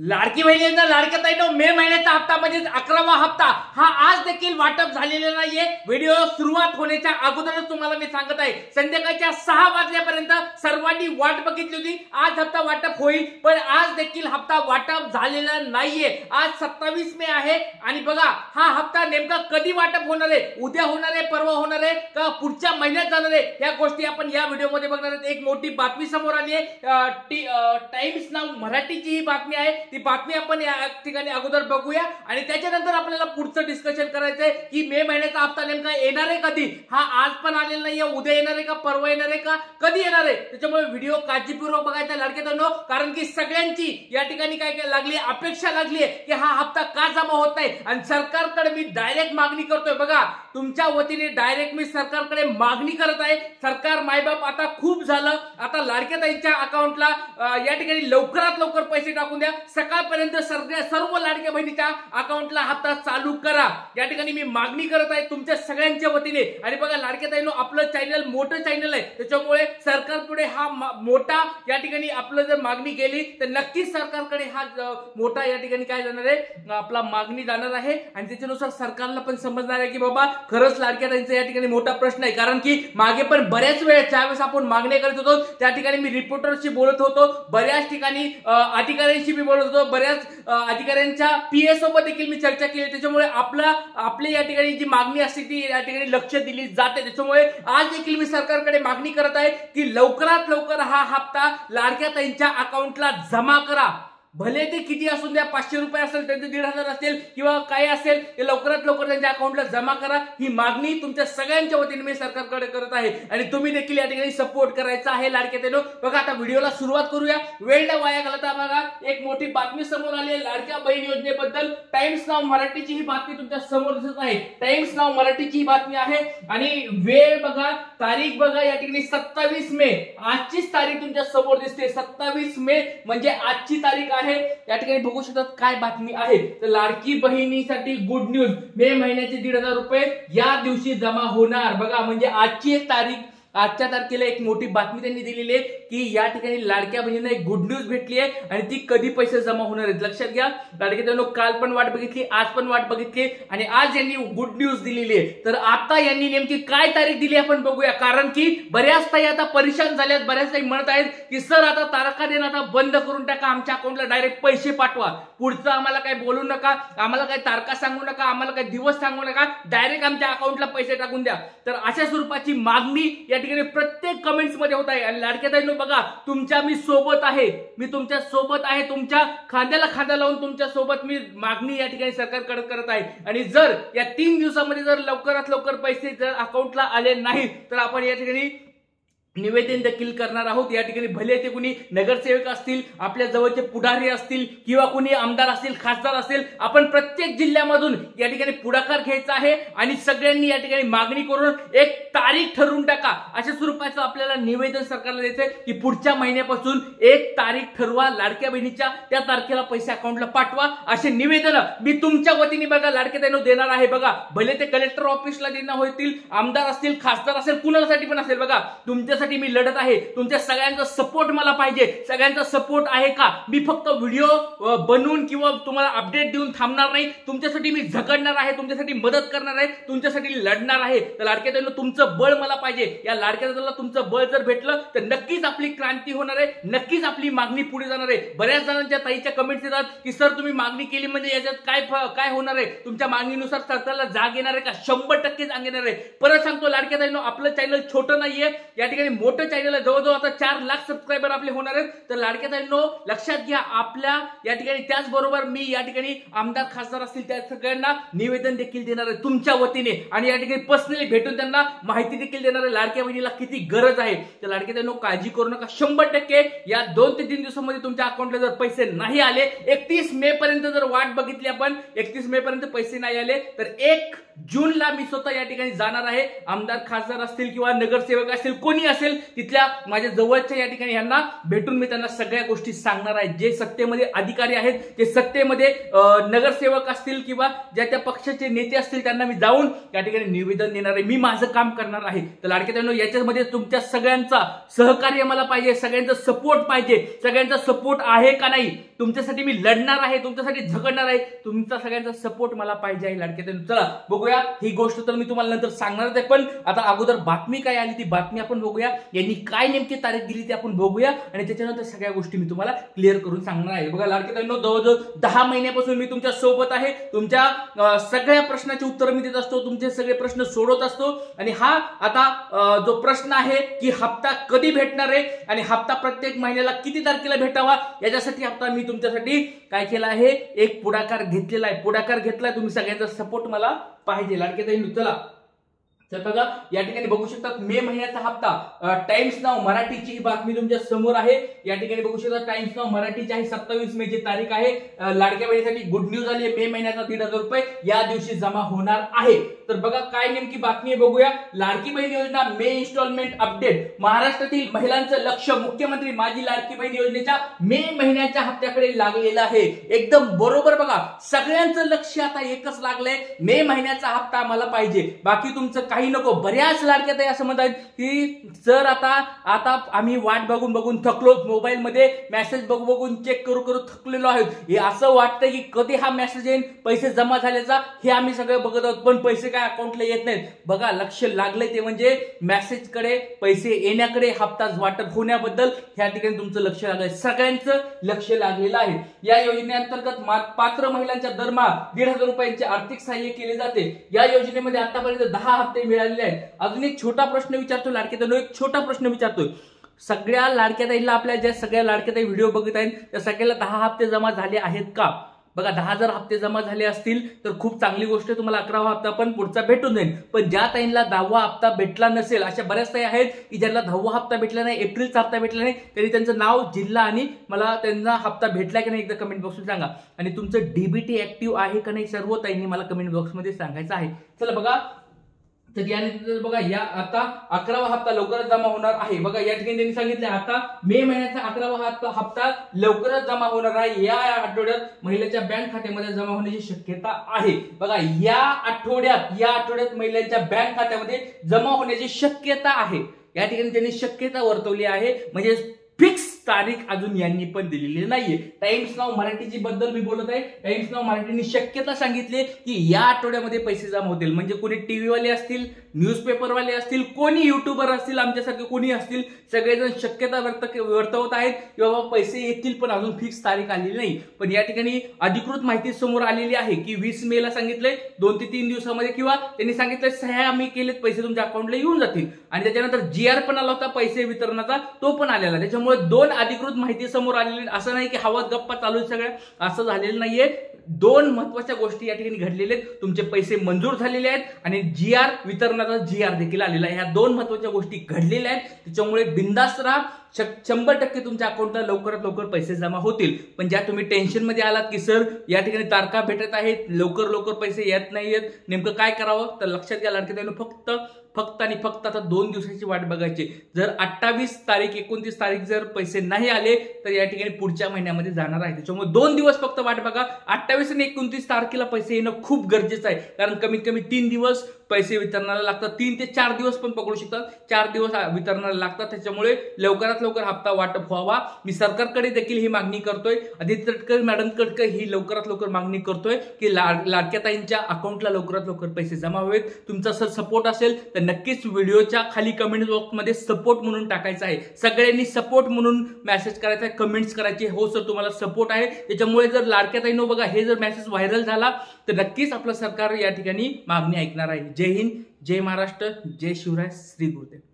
लाडकी बहिणींना लाडक्या ताईंनो मे महिन्याचा हप्ता म्हणजे 11वा हप्ता हा आज देखील वाटप झालेला नाहीये। व्हिडिओ सुरुवात होण्याच्या अगोदरच तुम्हाला मी सांगत आहे, संध्याकाळच्या 6 वाजल्यापर्यंत सर्वांनी वाट बघितली होती, आज हप्ता वाटप होईल, पण आज देखील हप्ता वाटप झालेला नाहीये। आज 27 मे आहे आणि बघा हा हप्ता नेमका कधी वाटप होणार आहे, उद्या होणार आहे, परवा होणार आहे का पुढच्या महिन्यात जाणार आहे, या गोष्टी आपण या व्हिडिओमध्ये बघणार आहोत। एक मोठी बातमी समोर आली आहे, टाइम्स नाव मराठीची ही बातमी आहे, ती बातमी आपण या ठिकाणी अगोदर बघूया आणि त्याच्यानंतर आपल्याला पुढचं डिस्कशन करायचंय की मे महिन्याचा हप्ता नेमका येणार आहे कधी, हा आज पण आलेला नाहीये, उद्या येणार आहे का, परवा येणार आहे का, कधी येणार आहे। त्याच्यामुळे व्हिडिओ काळजीपूर्वक बघायचा लाडके ताईंनो, कारण की सगळ्यांची या ठिकाणी काय लागली अपेक्षा लागली आहे की हा हप्ता का जमा होत नाही आणि सरकारकडे मी डायरेक्ट मागणी करतोय। बघा तुमच्या वतीने डायरेक्ट मी सरकारकडे मागणी करत आहे, सरकार मायबाप आता खूप झालं, आता लाडक्या ताईंच्या अकाउंटला या ठिकाणी लवकरात लवकर पैसे टाकून द्या, सकाळपर्यंत सर्व लाडक्या बहिणीच्या अकाउंटला हप्ता चालू करा, या ठिकाणी मी मागणी करत आहे तुमच्या सगळ्यांच्या वतीने। आणि बघा लाडक्या ताईंनो, आपलं चॅनल मोठं चॅनल आहे, त्याच्यामुळे सरकारपुढे हा मोठा या ठिकाणी आपलं जर मागणी केली तर नक्कीच सरकारकडे हा मोठा या ठिकाणी काय जाणार आहे, आपला मागणी जाणार आहे आणि त्याच्यानुसार सरकारला पण समजणार आहे की बाबा खरंच लाडक्या ताईंचा या ठिकाणी मोठा प्रश्न आहे। कारण की मागे पण बऱ्याच वेळेस ज्यावेळेस आपण मागणी करत होतो त्या ठिकाणी मी रिपोर्टरशी बोलत होतो, बऱ्याच ठिकाणी अधिकाऱ्यांशी मी बोलत होतो, बऱ्याच अधिकाऱ्यांच्या पीए सोबत देखील मी चर्चा केली, त्याच्यामुळे आपल्या या ठिकाणी जी मागणी असते ती या ठिकाणी लक्ष दिली जाते। त्याच्यामुळे आज देखील मी सरकारकडे मागणी करत आहे की लवकरात लवकर हा हप्ता लाडक्या ताईंच्या अकाउंटला जमा करा, भले ते किती असून द्या, 500 रुपये असेल, त्यांचे 1500 असेल किंवा काय असेल, ते लवकरात लवकर त्यांच्या अकाउंटला जमा करा, ही मागणी तुमच्या सगळ्यांच्या वतीने मी सरकारकडे करत आहे आणि तुम्ही देखील या ठिकाणी सपोर्ट करायचा आहे लाडक्या ताईंनो। बघा आता व्हिडिओला सुरुवात करूया, वेळ न वाया घालता बघा एक मोठी बातमी समोर आली आहे लाडक्या बहीण योजनेबद्दल। टाइम्स नाव मराठीची ही बातमी तुमच्या समोर दिसत आहे, टाइम्स नाव मराठीची ही बातमी आहे आणि वेळ बघा, तारीख बघा, या ठिकाणी 27 मे, आजचीच तारीख तुमच्या समोर दिसते, 27 मे म्हणजे आजची तारीख आहे। या ठिकाणी बघू शकतात काय बातमी आहे, तर लाडकी बहिणीसाठी गुड न्यूज, मे महिन्याचे 1500 रुपये या दिवशी जमा होणार। बघा म्हणजे आजची एक तारीख, आजच्या तारखेला एक मोठी बातमी त्यांनी दिलेली आहे की या ठिकाणी लाडक्या बहिणींना एक गुड न्यूज भेटली आहे आणि ती कधी पैसे जमा होणार आहेत लक्षात घ्या। लाडक्या ताईंनो, काल पण वाट बघितली, आज पण वाट बघितली आणि आज यांनी गुड न्यूज दिलेली आहे। तर आता यांनी नेमकी काय तारीख दिली आपण बघूया, कारण की बऱ्याच ताई आता परेशान झाल्यात, बऱ्याच ताई म्हणत आहेत की सर आता तारखा देणं आता बंद करून टाका, आमच्या अकाउंटला डायरेक्ट पैसे पाठवा, पुढचं आम्हाला काय बोलू नका, आम्हाला काय तारखा सांगू नका, आम्हाला काय दिवस सांगू नका, डायरेक्ट आमच्या अकाउंटला पैसे टाकून द्या। तर अशा स्वरूपाची मागणी या ठिकाणी प्रत्येक कमेंट्स मध्ये होत आहे आणि लाडक्या ताईंनो बघा तुमच्या मी सोबत आहे, मी तुमच्या सोबत आहे, तुमच्या खांद्याला खांदा लावून तुमच्या सोबत मी मागणी या ठिकाणी सरकारकडे करत आहे आणि जर या 3 दिवसामध्ये जर लवकरात लवकर पैसे जर अकाउंटला आले नाहीत तर आपण या ठिकाणी निवेदन देखील करणार आहोत। या ठिकाणी भले ते कुणी नगरसेवक असतील, आपल्या जवळचे पुढारी असतील किंवा कुणी आमदार असतील, खासदार असेल, आपण प्रत्येक जिल्ह्यामधून या ठिकाणी पुढाकार घ्यायचा आहे आणि सगळ्यांनी या ठिकाणी मागणी करून एक तारीख ठरवून टाका, अशा स्वरूपाचं आपल्याला निवेदन सरकारला द्यायचंय की पुढच्या महिन्यापासून एक तारीख ठरवा, लाडक्या बहिणीच्या त्या तारखेला पैसे अकाउंटला पाठवा, असे निवेदन मी तुमच्या वतीने बघा लाडक्या ताईंनो देणार आहे। बघा भले ते कलेक्टर ऑफिसला देणं होतील, आमदार असतील, खासदार असेल, कुणासाठी पण असेल, बघा तुमच्यासाठी मी लढत आहे, तुमच्या सगळ्यांचा सपोर्ट मला पाहिजे, सगळ्यांचा सपोर्ट आहे का, मी फक्त व्हिडिओ बनवून किंवा तुम्हाला अपडेट देऊन थांबणार नाही, तुमच्यासाठी मी झगडणार आहे, तुमच्यासाठी मदत करणार आहे, तुमच्यासाठी लढणार आहे। तर लाडक्या ताईंनो तुमचं बळ मला पाहिजे, या लाडक्या ताईंना तुमचं बळ जर भेटलं तर नक्कीच आपली क्रांती होणार आहे, नक्कीच आपली मागणी पुढे जाणार आहे। बऱ्याच जणांच्या ताईच्या कमेंट्स येतात की सर तुम्ही मागणी केली म्हणजे याच्यात काय होणार आहे, तुमच्या मागणीनुसार सरकारला जाग येणार आहे का, 100% जाग येणार आहे। परत सांगतो लाडक्या ताईंनो, आपलं चॅनल छोटं नाहीये, या ठिकाणी मोठं चॅनल आहे, जवळजवळ आता 4 लाख सबस्क्रायबर आपले होणार आहेत। तर लाडक्या ताईंनो लक्षात घ्या, आपल्या या ठिकाणी त्याचबरोबर मी या ठिकाणी आमदार खासदार असतील त्या सगळ्यांना निवेदन देखील देणार आहे तुमच्या वतीने आणि या ठिकाणी पर्सनली भेटून त्यांना माहिती देखील देणार आहे लाडक्या बहिणीला किती गरज आहे। तर लाडक्या ताईंनो काळजी करू नका, 100% या 2 ते 3 दिवसांमध्ये तुमच्या अकाउंटला जर पैसे नाही आले, 31 मे पर्यंत जर वाट बघितली आपण, 31 मे पर्यंत पैसे नाही आले तर 1 जूनला मी स्वतः या ठिकाणी जाणार आहे. आमदार खासदार असतील किंवा नगरसेवक असतील कोणी असेल तिथल्या माझ्या जवळच्या या ठिकाणी यांना भेटून मी त्यांना सगळ्या गोष्टी सांगणार आहे. जे सत्तेमध्ये अधिकारी आहेत, जे सत्तेमध्ये नगरसेवक असतील किंवा ज्या त्या पक्षाचे नेते असतील त्यांना मी जाऊन या ठिकाणी निवेदन देणार आहे. मी माझं काम करणार आहे. तर लाडके बहिणींनो, याच्यामध्ये तुमच्या सगळ्यांचा सहकार्य मला पाहिजे, सगळ्यांचा सपोर्ट पाहिजे. सगळ्यांचा सपोर्ट आहे का नाही? तुमच्यासाठी मी लढणार आहे, तुमच्यासाठी झगडणार आहे. तुमचा सगळ्यांचा सपोर्ट मला पाहिजे आहे लाडके बहिणींनो. चला बघूया ही गोष्ट तर मी तुम्हाला नंतर सांगणार आहे, पण आता अगोदर बातमी काय आली ती बातमी आपण बघूया. यांनी काय नेमकी तारीख दिली ती आपण बघूया आणि त्याच्यानंतर सगळ्या गोष्टी मी तुम्हाला क्लिअर करून सांगणार आहे. बघा लाडके बहिणींनो, जवळजवळ 10 महिन्यापासून मी तुमच्या सोबत आहे. तुमच्या सगळ्या प्रश्नाची उत्तर मी देत असतो, तुमचे सगळे प्रश्न सोडवत असतो. आणि हा आता जो प्रश्न आहे की हप्ता कधी भेटणार आहे आणि हप्ता प्रत्येक महिन्याला किती तारखेला भेटावा, याच्यासाठी आता मी तुमच्यासाठी काय केलं आहे, एक पुढाकार घेतलेला आहे. पुढाकार घेतलाय, तुम्ही सगळ्यांचा सपोर्ट मला पाहिजे लाडके बहिणींनो. चला तर बघा या ठिकाणी बघू शकता मे महिन्याचा हप्ता टाइम्स नाव मराठीची ही बातमी तुमच्या समोर आहे. या ठिकाणी बघू शकता टाइम्स नाव मराठीची आहे. 27 मे ची तारीख आहे. लाडक्या बहिणीसाठी गुड न्यूज आली आहे. मे महिन्याचा 1,500 रुपये या दिवशी जमा होणार आहे. तर बघा काय नेमकी बातमी आहे बघूया. लाडकी बहीण योजना मे इन्स्टॉलमेंट अपडेट. महाराष्ट्रातील महिलांचं लक्ष मुख्यमंत्री माझी लाडकी बहीण योजनेच्या मे महिन्याच्या हप्त्याकडे लागलेलं आहे. एकदम बरोबर बघा, सगळ्यांचं लक्ष आता एकच लागलंय, मे महिन्याचा हप्ता मला पाहिजे, बाकी तुमचं काही नको. बऱ्याच लाडक्यात असं म्हणतात की सर आता आम्ही वाट बघून बघून थकलो, मोबाईल मध्ये मेसेज बघून बघून चेक करू थकलेलो आहोत. हे असं वाटतं की कधी हा मेसेज येईल पैसे जमा झाल्याचा, हे आम्ही सगळं बघत आहोत, पण पैसे काय अकाउंटला येत नाहीत. बघा लक्ष लागलंय ते म्हणजे मेसेज कडे, पैसे येण्याकडे, हप्ता वाटप होण्याबद्दल ह्या ठिकाणी तुमचं लक्ष लागलंय. सगळ्यांचं लक्ष लागलेलं आहे. या योजनेअंतर्गत पात्र महिलांच्या दरमहा 1,500 रुपयांचे आर्थिक सहाय्य केले जाते. या योजनेमध्ये आतापर्यंत 10 हप्ते मिळालेले आहेत. अजून एक छोटा प्रश्न विचारतो लाडक्या ताईंनो, एक छोटा प्रश्न विचारतोय. सगळ्या लाडक्या ताईंना, आपल्या ज्या सगळ्या लाडक्या ताई व्हिडिओ बघत आहेत त्या सगळ्याला 10 हप्ते जमा झाले आहेत का? बघा 10,000 हप्ते जमा झाले असतील तर खूप चांगली गोष्ट आहे, तुम्हाला 11वा हप्ता पण पुढचा भेटून जाईल. पण ज्या ताईंना 10वा हप्ता भेटला नसेल, अशा बऱ्याच ताई आहेत की ज्यांना 10वा हप्ता भेटला नाही, एप्रिलचा हप्ता भेटला नाही, तरी त्यांचं नाव, जिल्हा आणि मला त्यांना हप्ता भेटला की नाही एकदा कमेंट बॉक्समध्ये सांगा. आणि तुमचं डीबीटी ऍक्टिव्ह आहे का नाही सर्व ताईंनी मला कमेंट बॉक्समध्ये सांगायचं आहे. चला बघा, तर यानंतर बघा या आता 11वा हप्ता लवकरच जमा होणार आहे. बघा या ठिकाणी त्यांनी सांगितलं आता मे महिन्याचा 11वा हप्ता लवकरच जमा होणार आहे. या आठवड्यात महिलेच्या बँक खात्यामध्ये जमा होण्याची शक्यता आहे. बघा या आठवड्यात महिलांच्या बँक खात्यामध्ये जमा होण्याची शक्यता आहे. या ठिकाणी त्यांनी शक्यता वर्तवली आहे, म्हणजे फिक्स तारीख अजून यांनी पण दिलेली नाहीये. टाइम्स नाव मराठीची बद्दल मी बोलत आहे. टाइम्स नाव मराठीने शक्यता सांगितली की या आठवड्यामध्ये पैसे जमा होतील. म्हणजे कोणी टीव्ही वाले असतील, न्यूजपेपरवाले असतील, कोणी युट्यूबर असतील, आमच्यासारखे कोणी असतील, सगळेजण शक्यता वर्तवत आहेत की बाबा पैसे येतील, पण अजून फिक्स तारीख आलेली नाही. पण या ठिकाणी अधिकृत माहिती समोर आलेली आहे की 20 मे ला सांगितलंय 2 ते 3 दिवसामध्ये, किंवा त्यांनी सांगितलंय सह्या आम्ही केलेत, पैसे तुमच्या अकाउंटला येऊन जातील. आणि त्याच्यानंतर GR पण आला होता पैसे वितरणाचा, तो पण आलेला. त्याच्यामुळे 2 अधिकृत माहिती समोर आलेली. असं नाही की हवात गप्पा चालू आहेत सगळ्या, असं झालेलं नाहीये. 2 महत्वाच्या गोष्टी या ठिकाणी घडलेल्या आहेत. तुमचे पैसे मंजूर झालेले आहेत आणि GR वितरणाचा GR देखील आलेला आहे. ह्या 2 महत्वाच्या गोष्टी घडलेल्या आहेत. त्याच्यामुळे बिंदास्त राहा, 100% तुमच्या अकाउंटला लवकरात लवकर पैसे जमा होतील. पण ज्या तुम्ही टेन्शन मध्ये आलात की सर या ठिकाणी तारखा भेटत आहेत, लवकर पैसे येत नाहीयेत, नेमकं काय करावं, तर लक्षात घ्या लाडके ताईंनो, फक्त आणि फक्त आता 2 दिवसाची वाट बघायची. जर 28 तारीख 29 तारीख जर पैसे नाही आले तर या ठिकाणी पुढच्या महिन्यामध्ये जाणार आहे. त्याच्यामुळे 2 दिवस फक्त वाट बघा. 28 आणि 29 तारखेला पैसे येणं खूप गरजेचं आहे, कारण कमीत कमी 3 दिवस पैसे वितरणाला लागतात. 3 ते 4 दिवस पण पकडू शकतात, 4 दिवस वितरणाला लागतात. त्याच्यामुळे लवकरात लवकर हप्ता वाटप व्हावा. मी सरकारकडे देखील ही मागणी करतोय, आदित्य तटकरे मॅडमकडे ही लवकरात लवकर मागणी करतोय की लाडक्या ताईंच्या अकाउंटला लवकरात लवकर पैसे जमा व्हावेत. तुमचा जर सपोर्ट असेल तर नक्कीच व्हिडिओच्या खाली कमेंट बॉक्समध्ये सपोर्ट म्हणून टाकायचं आहे. सगळ्यांनी सपोर्ट म्हणून मेसेज करायचा आहे, कमेंट्स करायचे, हो सर तुम्हाला सपोर्ट आहे. त्याच्यामुळे जर लाडक्या ताईंनो बघा हे जर मेसेज व्हायरल झाला तर नक्कीच आपलं सरकार या ठिकाणी मागणी ऐकणार आहे. जय हिंद, जय महाराष्ट्र, जय शिवराय, श्री गुरुदेव.